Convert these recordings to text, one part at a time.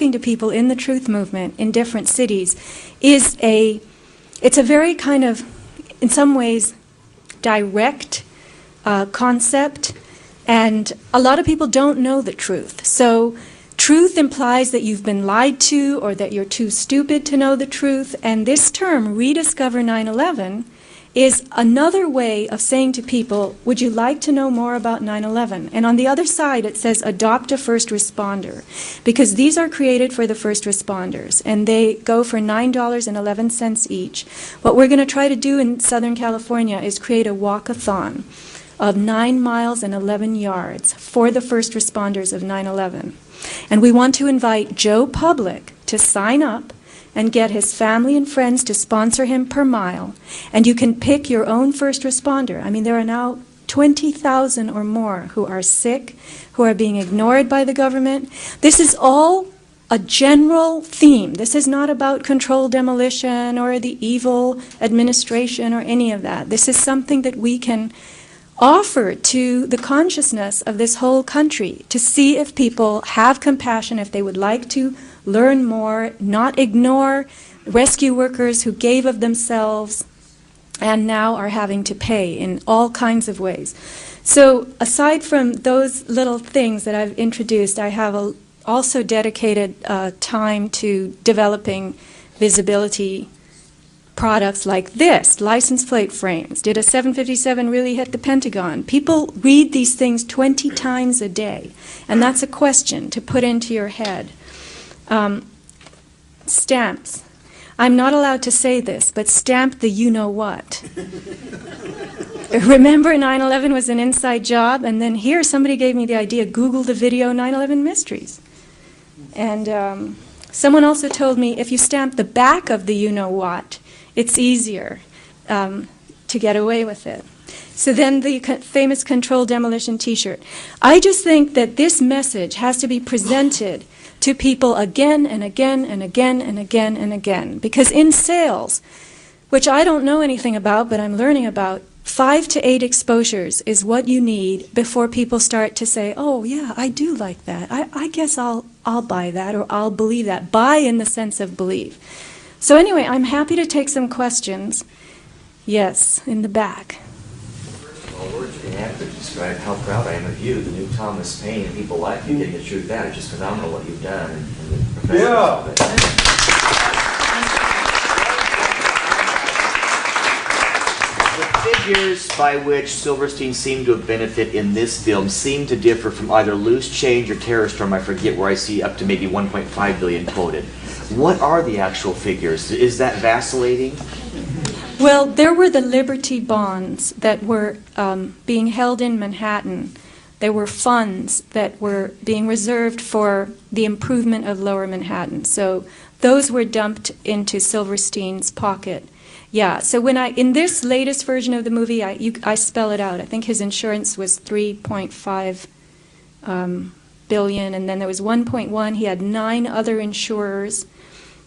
talking to people in the truth movement in different cities is it's a very kind of, in some ways, direct concept, and a lot of people don't know the truth. So truth implies that you've been lied to or that you're too stupid to know the truth, and this term, rediscover 9/11, is another way of saying to people, would you like to know more about 9/11? And on the other side it says adopt a first responder, because these are created for the first responders and they go for $9.11 each. What we're going to try to do in Southern California is create a walk-a-thon of 9 miles and 11 yards for the first responders of 9/11. And we want to invite Joe Public to sign up and get his family and friends to sponsor him per mile. And you can pick your own first responder. I mean, there are now 20,000 or more who are sick, who are being ignored by the government. This is all a general theme. This is not about controlled demolition or the evil administration or any of that. This is something that we can offer to the consciousness of this whole country to see if people have compassion, if they would like to learn more, not ignore rescue workers who gave of themselves and now are having to pay in all kinds of ways. So aside from those little things that I've introduced, I have also dedicated time to developing visibility products like this, license plate frames. Did a 757 really hit the Pentagon? People read these things 20 times a day, and that's a question to put into your head. Stamps. I'm not allowed to say this, but stamp the you-know-what. Remember 9/11 was an inside job, and then here somebody gave me the idea, Google the video 9/11 Mysteries. And someone also told me if you stamp the back of the you-know-what, it's easier to get away with it. So then the famous controlled demolition t-shirt. I just think that this message has to be presented to people again and again and again and again and again. Because in sales, which I don't know anything about, but I'm learning about, 5 to 8 exposures is what you need before people start to say, oh yeah, I do like that. I guess I'll buy that, or I'll believe that. Buy in the sense of believe. So anyway, I'm happy to take some questions. Yes, in the back. Well, words are inadequate to describe how proud I am of you, the new Thomas Paine, and people like you getting the truth out. It's just phenomenal what you've done and the professionalism of it. The figures by which Silverstein seemed to have benefited in this film seem to differ from either Loose Change or Terror Storm. I forget, where I see up to maybe 1.5 billion quoted. What are the actual figures? Is that vacillating? Well, there were the Liberty bonds that were being held in Manhattan. There were funds that were being reserved for the improvement of Lower Manhattan. So those were dumped into Silverstein's pocket. Yeah, so when in this latest version of the movie, I spell it out. I think his insurance was 3.5 billion, and then there was 1.1. He had 9 other insurers.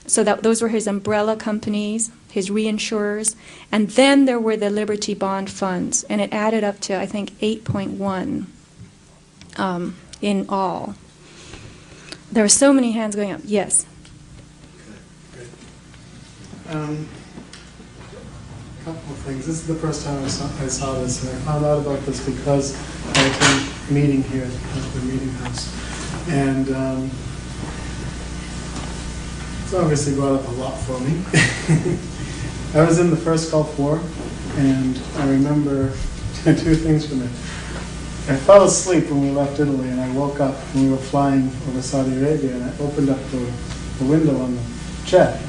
So those were his umbrella companies, his reinsurers, and then there were the Liberty Bond funds, and it added up to, I think, 8.1 in all. There are so many hands going up. Yes? A couple of things. This is the first time I saw this, and I found out about this because I attended a meeting here at the meeting house. And it's obviously brought up a lot for me. I was in the first Gulf War, and I remember 2 things from it. I fell asleep when we left Italy, and I woke up when we were flying over Saudi Arabia, and I opened up the window on the jet,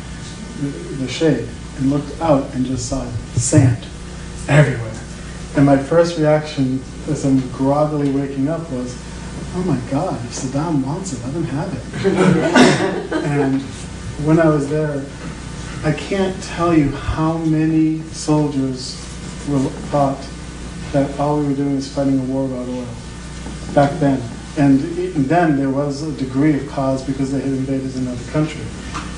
the shade, and looked out and just saw sand everywhere. And my first reaction as I'm groggily waking up was, oh my God, if Saddam wants it, let him have it. And when I was there, I can't tell you how many soldiers thought that all we were doing was fighting a war about oil back then. And even then there was a degree of cause because they had invaded another country.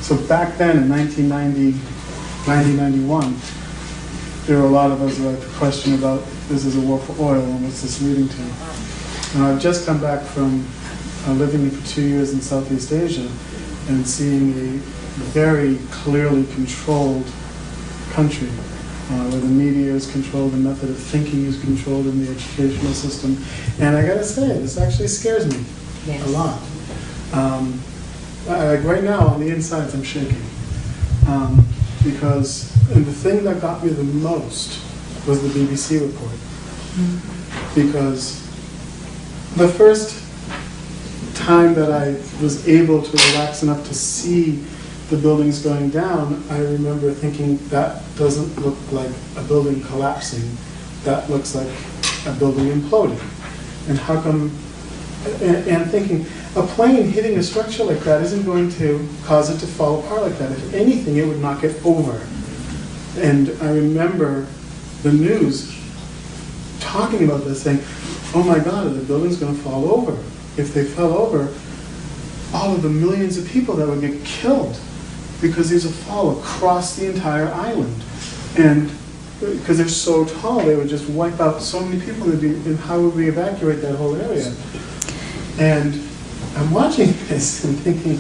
So back then in 1990, 1991, there were a lot of us who had the question about this is a war for oil and what's this leading to. And I've just come back from living for 2 years in Southeast Asia, and seeing a very clearly controlled country, where the media is controlled, the method of thinking is controlled in the educational system. And I gotta say, this actually scares me a lot. Like right now, on the insides, I'm shaking. Because, and the thing that got me the most was the BBC report. Because the first time that I was able to relax enough to see the buildings going down, I remember thinking, that doesn't look like a building collapsing. That looks like a building imploding. And how come, and thinking, a plane hitting a structure like that isn't going to cause it to fall apart like that. If anything, it would knock it over. And I remember the news talking about this, saying, oh my God, the building's going to fall over. If they fell over, all of the millions of people that would get killed, because there's a fall across the entire island. And because they're so tall, they would just wipe out so many people, and how would we evacuate that whole area? And I'm watching this and thinking,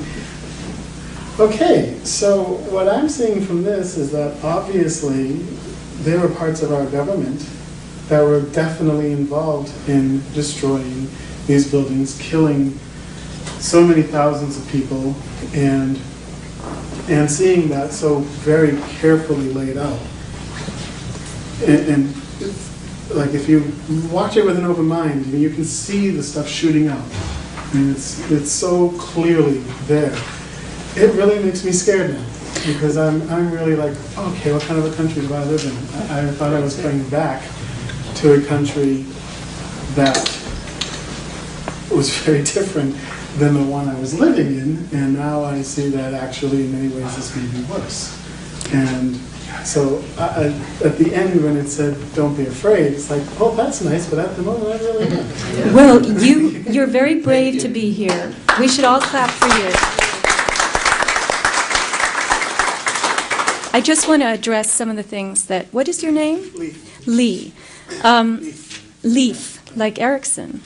okay, so what I'm seeing from this is that obviously there were parts of our government that were definitely involved in destroying these buildings, killing so many thousands of people, and seeing that so very carefully laid out. And like if you watch it with an open mind, you can see the stuff shooting out. And it's so clearly there. It really makes me scared now, because I'm really like, okay, what kind of a country do I live in? I thought I was coming back to a country that was very different than the one I was living in, and now I see that actually in many ways this may be worse. And so at the end when it said, don't be afraid, it's like, oh, that's nice, but at the moment I really am. Well, you're very brave to be here. We should all clap for you. I just want to address some of the things that, what is your name? Lee. Lee. Leaf, like Erickson.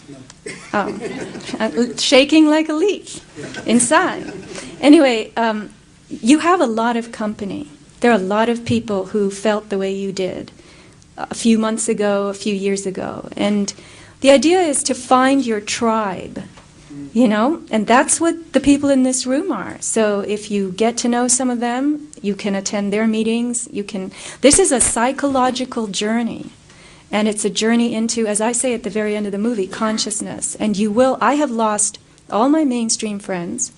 Oh. Shaking like a leaf inside. Anyway, you have a lot of company. There are a lot of people who felt the way you did a few months ago, a few years ago. And the idea is to find your tribe, you know? And that's what the people in this room are. So if you get to know some of them, you can attend their meetings. This is a psychological journey. And it's a journey into, as I say at the very end of the movie, consciousness. And I have lost all my mainstream friends.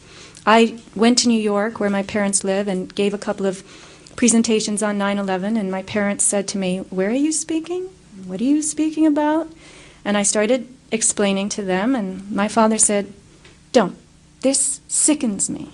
I went to New York, where my parents live, and gave a couple of presentations on 9/11, and my parents said to me, where are you speaking? What are you speaking about? And I started explaining to them, and my father said, don't. This sickens me.